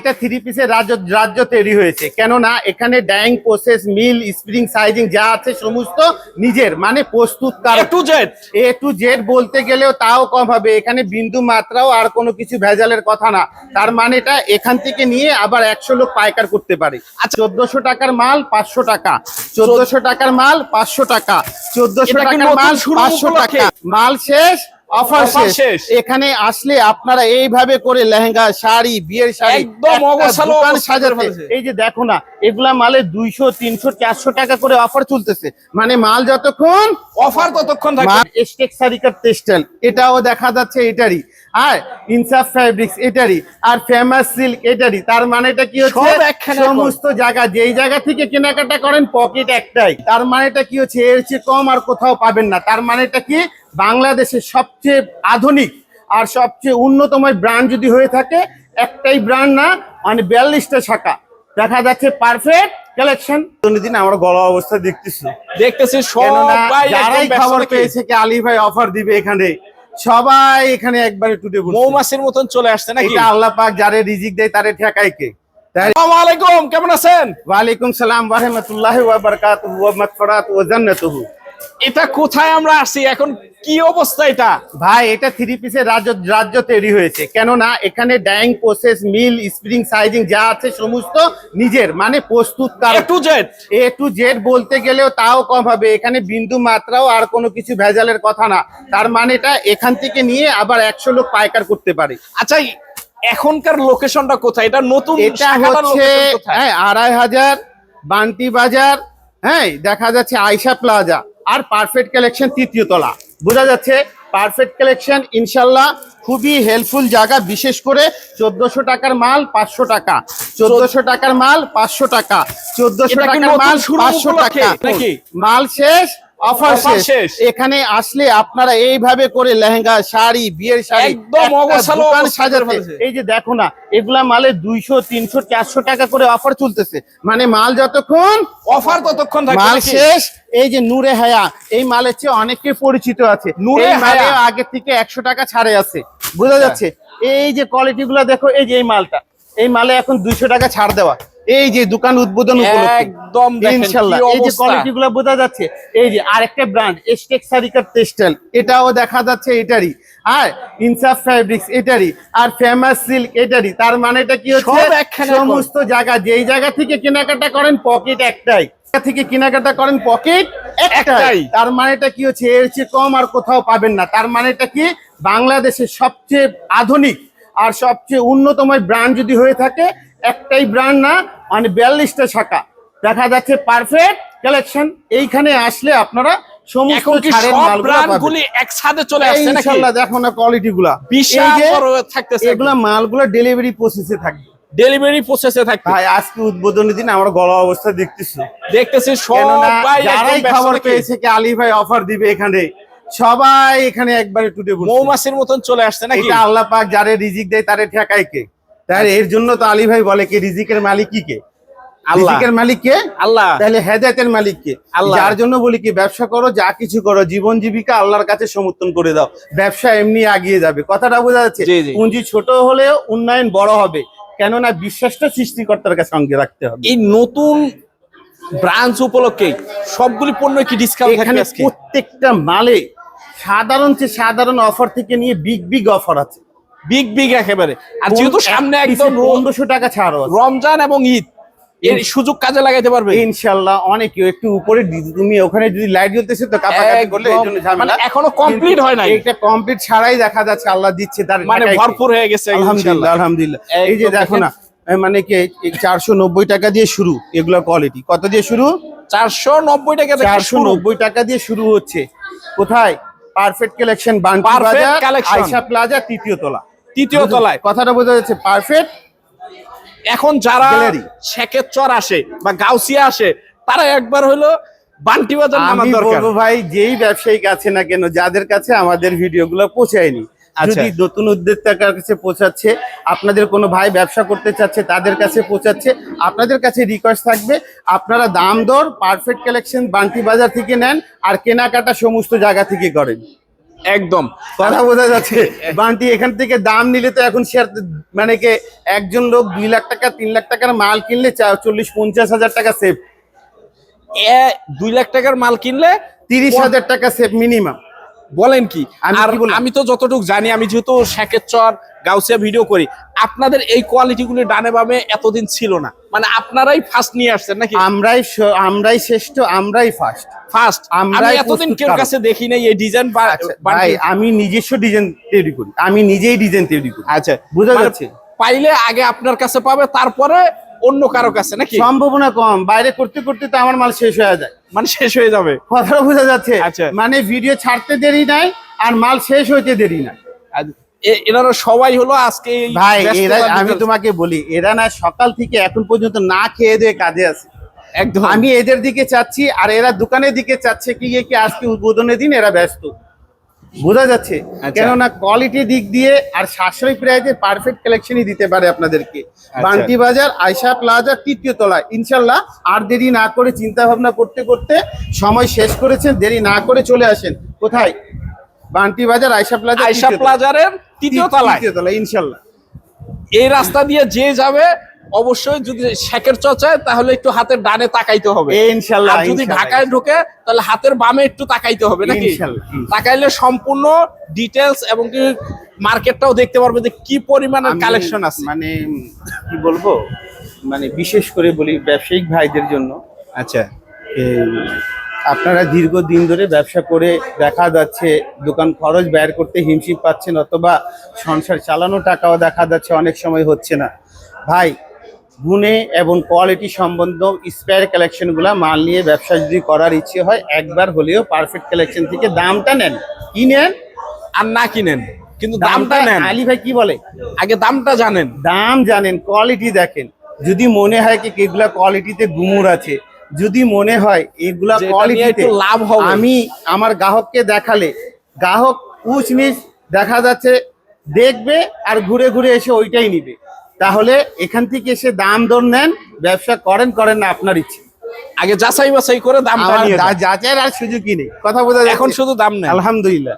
এটা থ্রি পিসের রাজ্য তৈরি হয়েছে, কেননা এখানে ডাইং প্রসেস, মিল, স্প্রিং, সাইজিং যা আছে সমস্ত নিজের, মানে প্রস্তুত এ টু জেড বলতে গেলেও তাও কম হবে। এখানে বিন্দু মাত্রাও আর কোনো কিছু ভেজালের কথা না। তার মানে এটা এখান থেকে নিয়ে আবার 100 লোক পাইকার করতে পারে। 1400 টাকার মাল 500 টাকা, 1400 টাকার মাল 500 টাকা, 1400 টাকার মাল 500 টাকা। মাল শেষ, অফার শেষ। এখানে আসলে আপনারা এইভাবে করে লেহেঙ্গা, শাড়ি, বিয়ের শাড়ি একদম দোকান সাজাতে, এই যে দেখো না, এগুলা মালে 200, 300, 400 টাকা করে অফার চলতেছে। মানে মাল যতক্ষণ অফার ততক্ষণ থাকবে। এস্টেক সারিকার টেক্সটাইল, এটাও দেখা যাচ্ছে এটারই, আর ইনসাফ ফেব্রিক্স এটারই, আর ফেমাস সিল্ক এটারই। তার মানে এটা কি হচ্ছে, সমস্ত জায়গা যেই জায়গা থেকে কেনাকাটা করেন পকেট একটাই। তার মানে এটা কি হচ্ছে, এর চেয়ে কম আর কোথাও পাবেন না। তার মানে এটা কি, বাংলাদেশের সবচেয়ে আধুনিক আর সবচেয়ে উন্নতম ব্র্যান্ড যদি হয়ে থাকে, একটাই ব্র্যান্ড না, মানে 42টা শাখা দেখা যাচ্ছে। Perfect collection. দিন আমার গলা অবস্থা দেখতেছি সবাই যারাই খবর পেয়েছে কি আলী ভাই অফার দিবে, এখানে সবাই এখানে একবারে টুটে মৌমাছির মতন চলে আসছে নাকি? এটা আল্লাহ পাক যারে রিজিক দেয় তারে ঠেকায় কে। আসসালামু আলাইকুম, কেমন আছেন? ওয়ালাইকুম সালাম ওয়া রাহমাতুল্লাহি ওয়া বারাকাতুহু ওয়া মাগফিরাতুহু ওয়া জান্নাতুহু। এটা কোথায় আমরা আসি এখন, কি অবস্থা এটা? ভাই এটা থ্রি পিসের রাজ্য তৈরি হয়েছে, কেননা এখানে ডাইং প্রসেস, মিল, স্প্রিং, সাইজিং যা আছে সমস্ত নিজের, মানে প্রস্তুত এ টু জেড বলতে গেলেও তাও কম হবে। এখানে বিন্দু মাত্রাও আর কোনো কিছু ভেজালের কথা না। তার মানে এটা এখান থেকে নিয়ে আবার 100 লোক পাইকার করতে পারে। আচ্ছা, এখনকার লোকেশনটা কোথায়? এটা নতুন, এটা হচ্ছে 2500 বান্টি বাজার, হ্যাঁ দেখা যাচ্ছে আয়শা প্লাজা, আর পারফেক্ট কালেকশন 3য় তলা। বোঝা যাচ্ছে পারফেক্ট কালেকশন ইনশাল্লাহ খুবই হেল্পফুল জায়গা। বিশেষ করে 1400 টাকার মাল 500 টাকা, 1400 টাকার মাল 500 টাকা, 1400 টাকার মাল 500 টাকা। মাল শেষ, অফার শেষ। এখানে আসলে আপনারা এইভাবে করে লেহেঙ্গা, শাড়ি, বিয়ের শাড়ি দোকান সাজাতে, এই যে দেখো না, এগুলা মালে 200, 300, 400 টাকা করে অফার চলতেছে। মানে মাল যতক্ষণ অফার ততক্ষণ থাকবে। মাল শেষ। এই যে নূরে হায়া, এই মালের চেয়ে অনেকে পরিচিত আছে। নূরে হায়া আগে থেকে 100 টাকা ছাড়ে আছে। বোঝা যাচ্ছে এই যে কোয়ালিটি গুলা দেখো, এই যে এই মালটা, এই মালে এখন 200 টাকা ছাড় দেওয়া। এই যে দোকান উদ্বোধন একদম ইনশাআল্লাহ, এই যে কোয়ালিটি গুলা বোঝা যাচ্ছে। এই যে আরেকটা ব্র্যান্ড এস্টেক সারিকার টেক্সটাইল, এটাও দেখা যাচ্ছে এটারই, আর ইনসাফ ফেব্রিক্স এটারই, আর ফেমাস সিল্ক এটারই। তার মানে এটা কি হচ্ছে, সমস্ত জায়গা যেই জায়গা থেকে কেনাকাটা করেন পকেট একটাই, থেকে কেনাকাটা করেন পকেট একটাই। তার মানে এটা কি হচ্ছে, এর চেয়ে কম আর কোথাও পাবেন না। তার মানে এটা কি, বাংলাদেশের সবচেয়ে আধুনিক আর সবচেয়ে উন্নতম ব্র্যান্ড যদি হয়ে থাকে, একটাই ব্র্যান্ড না, মানে 42টা শাখা দেখা যাচ্ছে। পারফেক্ট কালেকশন, এইখানে আসলে আপনারা সমস্ত ছাড়ের মালগুলো একসাথে চলে আসছে নাকি? ইনশাআল্লাহ দেখো না কোয়ালিটি গুলা বিশাল বড় থাকতেছে। এগুলা মালগুলো ডেলিভারি প্রসেসে থাকবে, ডেলিভারি প্রসেসে থাকবে। ভাই আজকে উদ্বোধনের দিন আমার গলা অবস্থা দেখতেছি সবাই যারাই খবর পেয়েছে কি আলী ভাই অফার দিবে, এখানে সবাই এখানে একবারে টুটে মৌমাছির মতন চলে আসছে নাকি? এটা আল্লাহ পাক যারে রিজিক দেয় তারে ঠেকায় কে। তাই এর জন্য তো আলী ভাই বলে কি রিজিকের মালিক কি কে? রিজিকের মালিক কে? আল্লাহ। তাহলে হেদায়েতের মালিক কে? আল্লাহ। যার জন্য বলি কি, ব্যবসা করো, যা কিছু করো, জীবন জীবিকা আল্লাহর কাছে সমর্পণ করে দাও, ব্যবসা এমনি এগিয়ে যাবে। কথাটা বোঝা যাচ্ছে? পুঁজি ছোট হলেও উন্নয়ন বড় হবে, কেননা বিশ্বাসটা সৃষ্টিকর্তার কাছে সঙ্গে রাখতে হবে। এই নতুন ব্রাঞ্চ উপলক্ষে সবগুলি পণ্য কি ডিসকাউন্ট থাকবে আজকে? প্রত্যেকটা মালে সাধারণ চেয়ে সাধারণ অফার থেকে নিয়ে বিগ অফার আছে, বিগ একেবারে। আর যেহেতু সামনে একদম 1500 টাকা ছাড়, রমজান এবং ঈদ, এর সুযোগ কাজে লাগাইতে পারবে ইনশাআল্লাহ। অনেকে একটু উপরে, তুমি ওখানে যদি লাইট জ্বলতেছে তো কাপাকাপি করলে এই জন্য ঝামেলা, এখনো কমপ্লিট হয় নাই। এটা কমপ্লিট ছাড়াই দেখা যাচ্ছে আল্লাহ দিচ্ছে, তার মানে ভরপুর হয়ে গেছে আলহামদুলিল্লাহ। আলহামদুলিল্লাহ। এই যে দেখো না, মানে কি 490 টাকা দিয়ে শুরু, এগুলা কোয়ালিটি কত দিয়ে শুরু? 490 টাকা থেকে 490 টাকা দিয়ে শুরু হচ্ছে। কোথায়? পারফেক্ট কালেকশন, বান্টি বাজার, আয়শা প্লাজা, 3য় তলা। 3য় তলায়। কথাটা বোঝা যাচ্ছে পারফেক্ট। এখন যারা শেখের চর আসে বা গাউসিয়া আসে, তারা একবার হলো বান্টি বাজার নামার দরকার। আমি বলবো ভাই, যেই ব্যবসায়িক আছে না কেন, যাদের কাছে আমাদের ভিডিওগুলো পৌঁছায়নি, যদি নতুন উদ্যোক্তার কাছে পৌঁছাচ্ছে, আপনাদের কোনো ভাই ব্যবসা করতে চাচ্ছে তাদের কাছে পৌঁছাচ্ছে, আপনাদের কাছে রিকোয়েস্ট থাকবে আপনারা দাম দর পারফেক্ট কালেকশন বান্টি বাজার থেকে নেন, আর কেনাকাটা সমস্ত জায়গা থেকে করেন। একদম কথা বোঝা যাচ্ছে। বান্টি এখান থেকে দাম নিলে তো এখন শেয়ার মানে কে একজন লোক 2 লাখ টাকা 3 লাখ টাকার মাল কিনলে 40-50 হাজার টাকা সেভ, 2 লাখ টাকার মাল কিনলে 30 হাজার টাকা সেভ মিনিমাম। বলেন কি? আমি আর কি বললাম? আমি তো যতটুকু জানি, আমি যেহেতু শেখের চর গাউসিয়া ভিডিও করি, আপনাদের এই কোয়ালিটি গুলি ডানে বামে এতদিন ছিল না, মানে আপনারাই ফার্স্ট নিয়ে আসছেন নাকি? আমরাই শ্রেষ্ঠ, আমরাই ফার্স্ট। ফার্স্ট আমি আমরাই এতদিন কেউ প্রস্তুতকারক। কাছে দেখি নাই এই ডিজাইন। ভাই আমি নিজস্ব ডিজাইন তৈরি করি, আমি নিজেই ডিজাইন তৈরি করি। আচ্ছা, বুঝা মানে যাচ্ছে? পাইলে আগে আপনার কাছে পাবে, তারপরে অন্য কারো কাছে নাকি? সম্ভাবনা কম, বাইরে করতে করতে তো আমার মাল শেষ হয়ে যায়। মানে শেষ হয়ে যাবে। কথাটা বোঝা যাচ্ছে? আচ্ছা। মানে ভিডিও ছাড়তে দেরি নাই আর মাল শেষ হইতে দেরি নাই। এনারা সবাই হলো আজকে এই ভাই ব্যস্ততার এরা, আমি ভিতরে- তোমাকে বলি, এরা না সকাল থেকে এখন পর্যন্ত না খেয়ে দিয়ে কাজে আছে। একদম আমি এদের দিকে চাচ্ছি আর এরা দোকানের দিকে চাচ্ছে কি আজকে উদ্বোধনের দিন এরা ব্যস্ত। বোঝা যাচ্ছে? আচ্ছা। কেননা কোয়ালিটি দিক দিয়ে আর সাশ্রয়ী প্রাইসে পারফেক্ট কালেকশনই দিতে পারে আপনাদেরকে। বান্টি বাজার আয়শা প্লাজা 3য় তলায়। ইনশাল্লাহ আর দেরি না করে চিন্তা ভাবনা করতে করতে সময় শেষ করেছেন, দেরি না করে চলে আসেন। কোথায়? বান্টি বাজার আয়শা প্লাজা আয়শা প্লাজারের 3য় তলায়। 3য় তলায় ইনশাল্লাহ। এই রাস্তা দিয়ে যে যাবে অবশ্যই যদি শেখের চর্চায় তাহলে একটু হাতের ডানে তাকাইতে হবে। ইনশাল্লাহ, আর যদি ইনশাল্লাহ। ঢাকায় ঢোকে তাহলে হাতের বামে একটু তাকাইতে হবে নাকি? ইনশাল্লাহ, ইনশাল্লাহ। তাকাইলে সম্পূর্ণ ডিটেলস এবং কি মার্কেটটাও দেখতে পারবে যে কি পরিমাণের আমি কালেকশন আছে। মানে কি বলবো, মানে বিশেষ করে বলি ব্যবসায়িক ভাইদের জন্য, আচ্ছা, আপনারা দীর্ঘদিন ধরে ব্যবসা করে দেখা যাচ্ছে দোকান খরচ ব্যয় করতে হিমশিম পাচ্ছেন, অথবা সংসার চালানো টাকাও দেখা যাচ্ছে অনেক সময় হচ্ছে না। ভাই গুণে এবং কোয়ালিটি সম্বন্ধ স্পেয়ার কালেকশনগুলা মাল নিয়ে ব্যবসা যদি করার ইচ্ছে হয়, একবার হলেও পারফেক্ট কালেকশন থেকে দামটা নেন। কি নেন আর না কিনেন, কিন্তু দামটা নেন। আলী ভাই কি বলে, আগে দামটা জানেন। দাম জানেন, কোয়ালিটি দেখেন। যদি মনে হয় কি এগুলা কোয়ালিটিতে গুমুর আছে, যদি মনে হয় এগুলা যে এটা নিয়ে কোয়ালিটিতে একটু লাভ হবে, আমি আমার গ্রাহককে দেখালে গ্রাহক উঁচ নিচ দেখা যাচ্ছে দেখবে আর ঘুরে ঘুরে এসে ওইটাই নিবে, তাহলে এখান থেকে এসে দাম দর নেন, ব্যবসা করেন না আপনার ইচ্ছে। আগে যাচাই বাছাই করে দামটা আমার নিয়ে যান। যাচাইয়ের আর সুযোগই নেই। কথা বোঝা যাচ্ছে? এখন শুধু দাম নেই। আলহামদুলিল্লাহ।